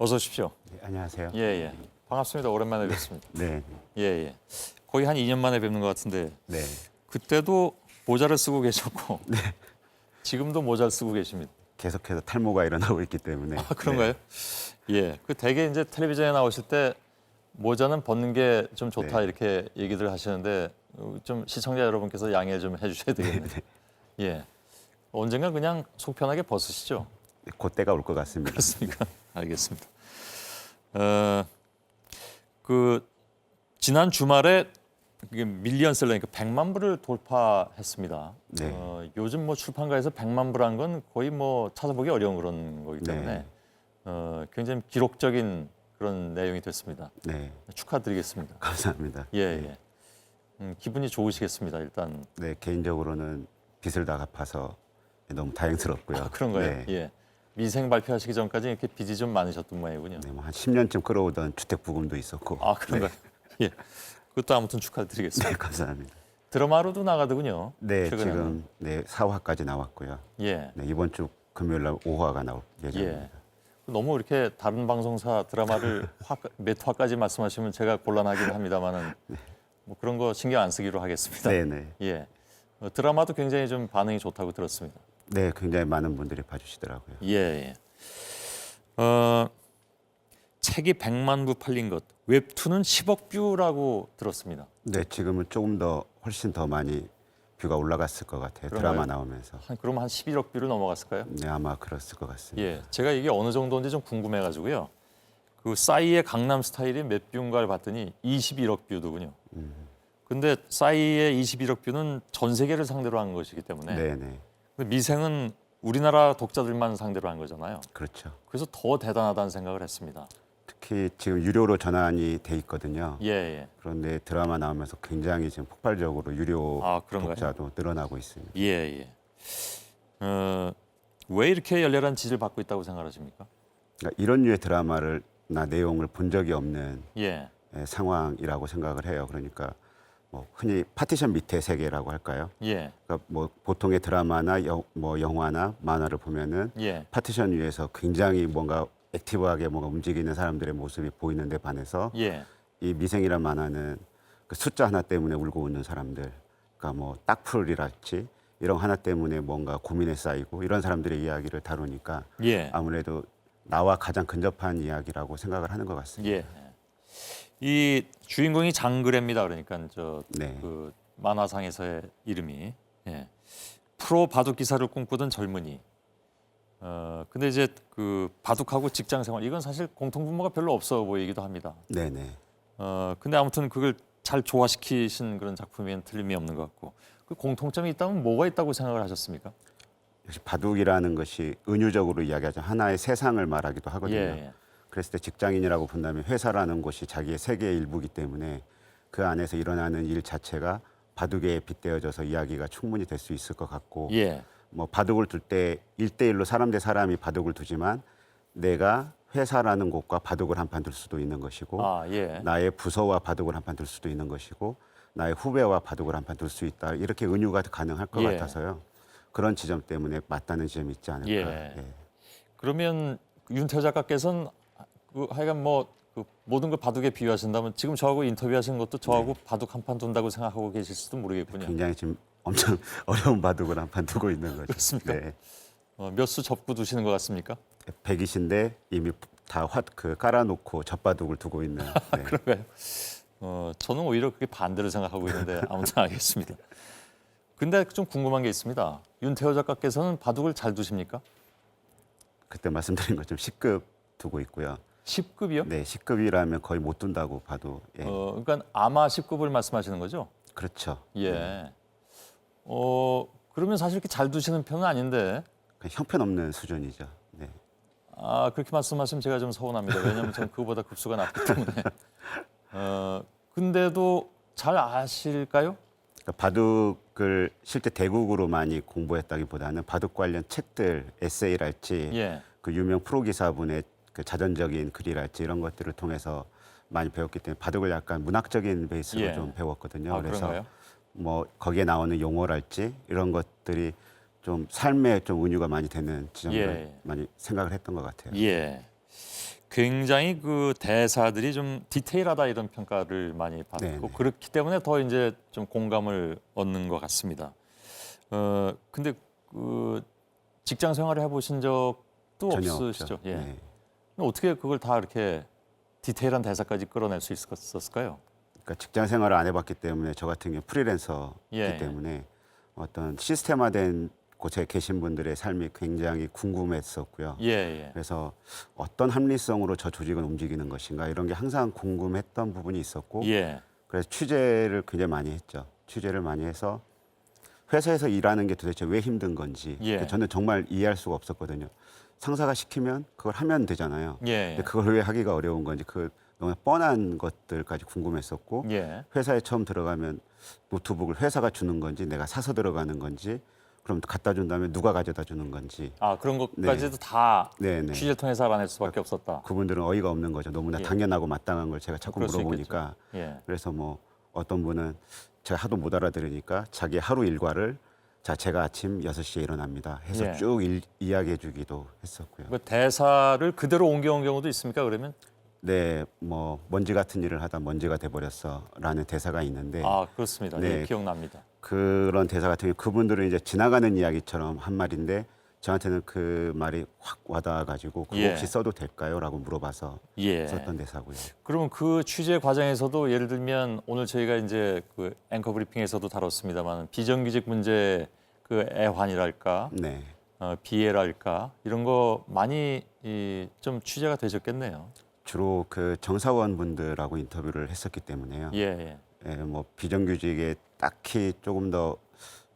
어서 오십시오. 네, 안녕하세요. 예, 예. 반갑습니다. 오랜만에 뵙습니다. 네, 예, 예. 거의 한 2년 만에 뵙는 것 같은데 네, 그때도 모자를 쓰고 계셨고 지금도 모자를 쓰고 계십니다. 계속해서 탈모가 일어나고 있기 때문에. 아, 그런가요? 예. 그 대개 이제 텔레비전에 나오실 때 모자는 벗는 게 좀 좋다 네. 이렇게 얘기들 하시는데 좀 시청자 여러분께서 양해 좀 해주셔야 되겠네요. 예. 언젠가 그냥 속 편하게 벗으시죠. 네, 그때가 올 것 같습니다. 그렇습니까? 알겠습니다. 그 지난 주말에 그게 밀리언셀러니까 100만 부를 돌파했습니다. 네. 요즘 뭐 출판가에서 100만 부란 건 거의 뭐 찾아보기 어려운 그런 거기 때문에 굉장히 기록적인 그런 내용이 됐습니다. 네, 축하드리겠습니다. 감사합니다. 예, 예. 기분이 좋으시겠습니다. 일단 네, 개인적으로는 빚을 다 갚아서 너무 다행스럽고요. 그런가요? 네, 예. 미생 발표하시기 전까지 이렇게 빚이 좀 많으셨던 모양이군요. 네, 뭐한 10년쯤 끌어오던 주택 부금도 있었고. 아, 그런가요? 예. 그것도 아무튼 축하드리겠습니다. 네, 감사합니다. 드라마로도 나가더군요. 네, 최근에는. 지금 네 4화까지 나왔고요. 예. 네, 이번 주 금요일 날 5화가 나올 예정입니다. 예. 너무 이렇게 다른 방송사 드라마를 몇 화까지 말씀하시면 제가 곤란하긴 합니다만은 뭐 그런 거 신경 안 쓰기로 하겠습니다. 네, 네, 예. 드라마도 굉장히 좀 반응이 좋다고 들었습니다. 네, 굉장히 많은 분들이 봐주시더라고요. 예. 예. 책이 100만 부 팔린 것, 웹툰은 10억 뷰라고 들었습니다. 네, 지금은 조금 더 훨씬 더 많이 뷰가 올라갔을 것 같아요. 그런가요? 드라마 나오면서. 그럼 한 11억 뷰를 넘어갔을까요? 네, 아마 그랬을 것 같습니다. 예, 제가 이게 어느 정도인지 좀 궁금해가지고요. 그 싸이의 강남 스타일이 몇 뷰인가를 봤더니 21억 뷰더군요. 근데 싸이의 21억 뷰는 전 세계를 상대로 한 것이기 때문에 네, 네, 근데 미생은 우리나라 독자들만 상대로 한 거잖아요. 그렇죠. 그래서 더 대단하다는 생각을 했습니다. 특히 지금 유료로 전환이 돼 있거든요. 예, 예. 그런데 드라마 나오면서 굉장히 지금 폭발적으로 유료 아, 그런가요? 독자도 늘어나고 있습니다. 예, 예. 왜 이렇게 열렬한 지지를 받고 있다고 생각하십니까? 그러니까 이런 류의 드라마나 내용을 본 적이 없는 예, 상황이라고 생각을 해요. 그러니까 뭐 흔히 파티션 밑에 세계라고 할까요? 예, 그러니까 뭐 보통의 드라마나 뭐 영화나 만화를 보면은 예, 파티션 위에서 굉장히 뭔가 액티브하게 뭔가 움직이는 사람들의 모습이 보이는데 반해서 예, 이 미생이란 만화는 그 숫자 하나 때문에 울고 웃는 사람들, 그러니까 뭐 딱풀이랄지 이런 하나 때문에 뭔가 고민에 쌓이고 이런 사람들의 이야기를 다루니까 예. 아무래도 나와 가장 근접한 이야기라고 생각을 하는 것 같습니다. 예. 이 주인공이 장그래입니다. 그러니까 저 네, 그 만화상에서의 이름이 프로 바둑 기사를 꿈꾸던 젊은이. 근데 이제 그 바둑하고 직장 생활 이건 사실 공통분모가 별로 없어 보이기도 합니다. 네, 네. 근데 아무튼 그걸 잘 조화시키신 그런 작품이면 틀림이 없는 것 같고 그 공통점이 있다면 뭐가 있다고 생각을 하셨습니까? 역시 바둑이라는 것이 은유적으로 이야기하죠. 하나의 세상을 말하기도 하거든요. 예, 그랬을 때 직장인이라고 본다면 회사라는 곳이 자기의 세계의 일부이기 때문에 그 안에서 일어나는 일 자체가 바둑에 빗대어져서 이야기가 충분히 될 수 있을 것 같고 예, 뭐 바둑을 둘 때 1대1로 사람 대 사람이 바둑을 두지만 내가 회사라는 곳과 바둑을 한 판 둘 수도 있는 것이고 아, 예, 나의 부서와 바둑을 한 판 둘 수도 있는 것이고 나의 후배와 바둑을 한 판 둘 수 있다. 이렇게 은유가 가능할 것 예. 같아서요. 그런 지점 때문에 맞다는 지점이 있지 않을까. 예. 예. 그러면 윤태호 작가께서는 그 하여간 뭐 그 모든 걸 바둑에 비유하신다면 지금 저하고 인터뷰하시는 것도 저하고 바둑 한 판 둔다고 생각하고 계실지도 모르겠군요. 굉장히 지금 엄청 어려운 바둑을 한 판 두고 있는 거죠. 그렇습니까? 네. 몇 수 접고 두시는 것 같습니까? 100이신데 이미 다 깔아놓고 젖바둑을 두고 있는. 네. 그런가요? 저는 오히려 그게 반대로 생각하고 있는데 아무튼 알겠습니다. 근데 좀 궁금한 게 있습니다. 윤태호 작가께서는 바둑을 잘 두십니까? 그때 말씀드린 것처럼 10급 두고 있고요. 10급이요? 네, 10급이라면 거의 못 둔다고 봐도 예. 그러니까 아마 10급을 말씀하시는 거죠? 그렇죠. 예. 그러면 사실 이렇게 잘 두시는 편은 아닌데 그냥 형편없는 수준이죠. 네. 아, 그렇게 말씀하시면 제가 좀 서운합니다. 왜냐하면 저는 그거보다 급수가 낮기 때문에. 근데도 잘 아실까요? 그러니까 바둑을 실제 대국으로 많이 공부했다기보다는 바둑 관련 책들, 에세이랄지 예. 그 유명 프로 기사분의 그 자전적인 글이랄지 이런 것들을 통해서 많이 배웠기 때문에 바둑을 약간 문학적인 베이스로 예. 좀 배웠거든요. 아, 그래서 그런가요? 뭐 거기에 나오는 용어랄지 이런 것들이 좀 삶에 좀 은유가 많이 되는 지점을 예. 많이 생각을 했던 것 같아요. 예. 굉장히 그 대사들이 좀 디테일하다 이런 평가를 많이 받고 네네. 그렇기 때문에 더 이제 좀 공감을 얻는 것 같습니다. 근데 그 직장 생활을 해보신 적도 전혀 없으시죠? 없죠. 예. 네. 어떻게 그걸 다 이렇게 디테일한 대사까지 끌어낼 수 있었을까요? 그러니까 직장 생활을 안 해봤기 때문에 저 같은 경우 프리랜서이기 예. 때문에 어떤 시스템화된 곳에 계신 분들의 삶이 굉장히 궁금했었고요. 예, 예. 그래서 어떤 합리성으로 저 조직은 움직이는 것인가 이런 게 항상 궁금했던 부분이 있었고 예. 그래서 취재를 굉장히 많이 했죠. 취재를 많이 해서 회사에서 일하는 게 도대체 왜 힘든 건지 예. 저는 정말 이해할 수가 없었거든요. 상사가 시키면 그걸 하면 되잖아요. 예. 근데 그걸 왜 하기가 어려운 건지 그 너무 뻔한 것들까지 궁금했었고 예. 회사에 처음 들어가면 노트북을 회사가 주는 건지 내가 사서 들어가는 건지 그럼 갖다 준 다음에 누가 가져다 주는 건지 아 그런 것까지도 다 네네. 취재를 통해서 알아낼 수밖에 없었다. 그분들은 어이가 없는 거죠. 너무나 예. 당연하고 마땅한 걸 제가 자꾸 그럴 수 물어보니까 예. 그래서 뭐 어떤 분은 제가 하도 못 알아들으니까 자기 하루 일과를 자 제가 아침 6시에 일어납니다 해서 예. 쭉 이야기해 주기도 했었고요. 그 대사를 그대로 옮겨온 경우도 있습니까? 그러면 네, 뭐 먼지 같은 일을 하다 먼지가 돼버렸어라는 대사가 있는데 아 그렇습니다. 네. 예, 기억납니다. 그런 대사 같은 경우 그분들은 이제 지나가는 이야기처럼 한 말인데 저한테는 그 말이 확 와닿아가지고 그거 예. 혹시 써도 될까요?라고 물어봐서 예. 썼던 대사고요. 그러면 그 취재 과정에서도 예를 들면 오늘 저희가 이제 그 앵커 브리핑에서도 다뤘습니다만 비정규직 문제 그 애환이랄까 네, 비애랄까 이런 거 많이 좀 취재가 되셨겠네요. 주로 그 정사원 분들하고 인터뷰를 했었기 때문에요. 예, 예. 예, 뭐 비정규직에 딱히 조금 더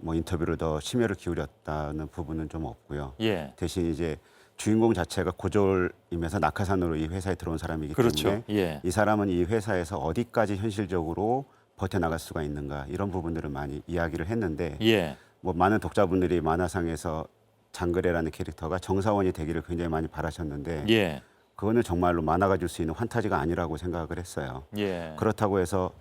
뭐 인터뷰를 더 심혈을 기울였다는 부분은 좀 없고요. 예. 대신 이제 주인공 자체가 고졸이면서 낙하산으로 이 회사에 들어온 사람이기 그렇죠. 때문에 예. 이 사람은 이 회사에서 어디까지 현실적으로 버텨나갈 수가 있는가 이런 부분들을 많이 이야기를 했는데 예. 뭐 많은 독자분들이 만화상에서 장그래라는 캐릭터가 정사원이 되기를 굉장히 많이 바라셨는데 예. 그거는 정말로 만화가 줄 수 있는 환타지가 아니라고 생각을 했어요. 예. 그렇다고 해서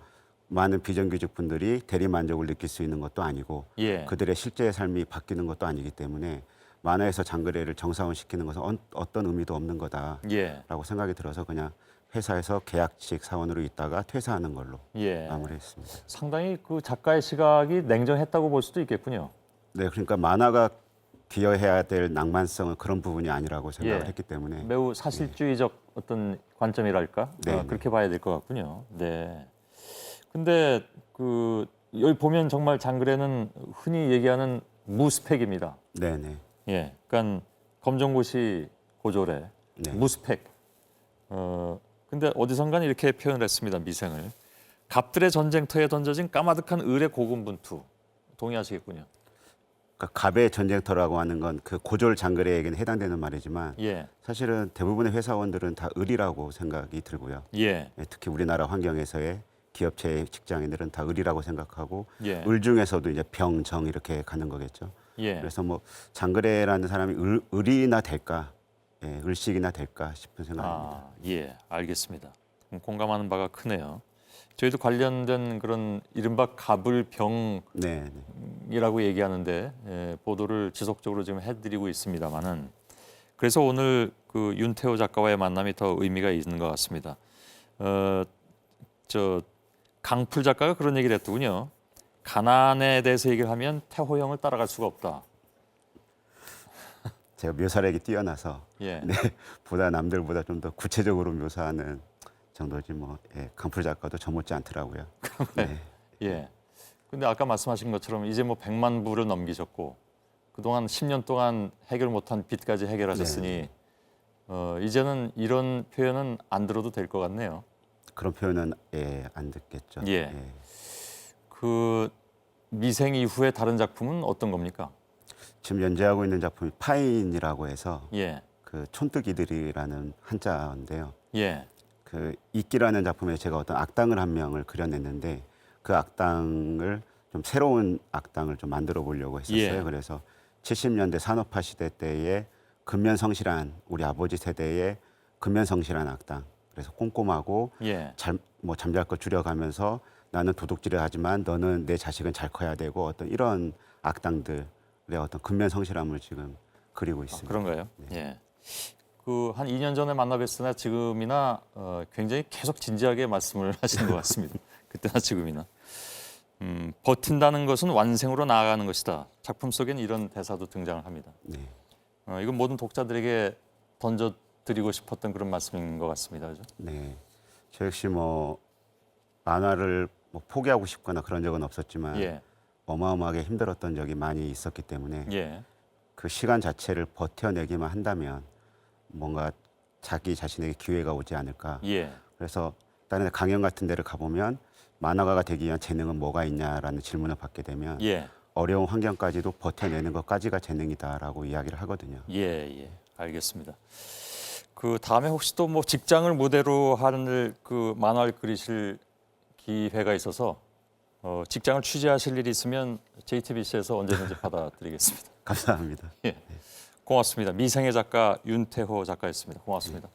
많은 비정규직 분들이 대리 만족을 느낄 수 있는 것도 아니고 예. 그들의 실제 삶이 바뀌는 것도 아니기 때문에 만화에서 장그래를 정사원 시키는 것은 어떤 의미도 없는 거다라고 예. 생각이 들어서 그냥 회사에서 계약직 사원으로 있다가 퇴사하는 걸로 예. 마무리했습니다. 상당히 그 작가의 시각이 냉정했다고 볼 수도 있겠군요. 네, 그러니까 만화가 기여해야 될 낭만성은 그런 부분이 아니라고 생각을 예. 했기 때문에 매우 사실주의적 어떤 관점이랄까 네. 그렇게 봐야 될 것 같군요. 네. 근데 그 여기 보면 정말 장그래는 흔히 얘기하는 무스펙입니다. 네네. 예, 그러니까 검정고시 고졸에 네. 무스펙. 근데 어디선가 이렇게 표현을 했습니다. 미생을 갑들의 전쟁터에 던져진 까마득한 을의 고군분투. 동의하시겠군요. 그러니까 갑의 전쟁터라고 하는 건 그 고졸 장그래에게는 해당되는 말이지만 예, 사실은 대부분의 회사원들은 다 을이라고 생각이 들고요. 예, 예, 특히 우리나라 환경에서의 기업체 직장인들은 다 을이라고 생각하고 예, 을 중에서도 이제 병, 정 이렇게 가는 거겠죠. 예. 그래서 뭐 장그래라는 사람이 을이나 될까, 예, 을식이나 될까 싶은 생각입니다. 아, 예, 알겠습니다. 공감하는 바가 크네요. 저희도 관련된 그런 이른바 갑을병이라고 네, 네. 얘기하는데 보도를 지속적으로 지금 해드리고 있습니다만은 그래서 오늘 그 윤태호 작가와의 만남이 더 의미가 있는 것 같습니다. 저 강풀 작가가 그런 얘기를 했더군요. 가난에 대해서 얘기를 하면 태호 형을 따라갈 수가 없다. 제가 묘사력이 뛰어나서 예, 네, 보다 남들보다 좀 더 구체적으로 묘사하는 정도지 뭐 예, 강풀 작가도 저 못지 않더라고요. 네. 예. 근데 아까 말씀하신 것처럼 이제 뭐 100만 불을 넘기셨고 그동안 10년 동안 해결 못한 빚까지 해결하셨으니 이제는 이런 표현은 안 들어도 될 것 같네요. 그런 표현은 예, 안 듣겠죠. 예. 그 미생 이후에 다른 작품은 어떤 겁니까? 지금 연재하고 있는 작품이 파인이라고 해서 예, 그 촌뜨기들이라는 한자인데요. 예, 그 이끼라는 작품에 제가 어떤 악당을 한 명을 그려냈는데 그 악당을 좀 새로운 악당을 좀 만들어 보려고 했었어요. 예. 그래서 70년대 산업화 시대 때의 근면성실한 우리 아버지 세대의 근면성실한 악당. 그래서 꼼꼼하고 예. 뭐 잠잘 거 줄여가면서 나는 도둑질을 하지만 너는 내 자식은 잘 커야 되고 어떤 이런 악당들의 어떤 근면성실함을 지금 그리고 있습니다. 그런가요? 네. 예. 그 한 2년 전에 만나 뵀으나 지금이나 굉장히 계속 진지하게 말씀을 하시는 것 같습니다. 그때나 지금이나. 버틴다는 것은 완생으로 나아가는 것이다. 작품 속엔 이런 대사도 등장을 합니다. 네. 이건 모든 독자들에게 던져드리고 싶었던 그런 말씀인 것 같습니다. 그죠? 네. 저 역시 뭐 만화를 뭐 포기하고 싶거나 그런 적은 없었지만 예, 어마어마하게 힘들었던 적이 많이 있었기 때문에 예, 그 시간 자체를 버텨내기만 한다면 뭔가 자기 자신에게 기회가 오지 않을까. 예, 그래서 다른 강연 같은 데를 가보면 만화가가 되기 위한 재능은 뭐가 있냐라는 질문을 받게 되면 예, 어려운 환경까지도 버텨내는 것까지가 재능이다라고 이야기를 하거든요. 예, 예. 알겠습니다. 그 다음에 혹시 또 뭐 직장을 무대로 하는 그 만화를 그리실 기회가 있어서 직장을 취재하실 일이 있으면 JTBC에서 언제든지 받아드리겠습니다. 감사합니다. 예, 고맙습니다. 미생의 작가 윤태호 작가였습니다. 고맙습니다.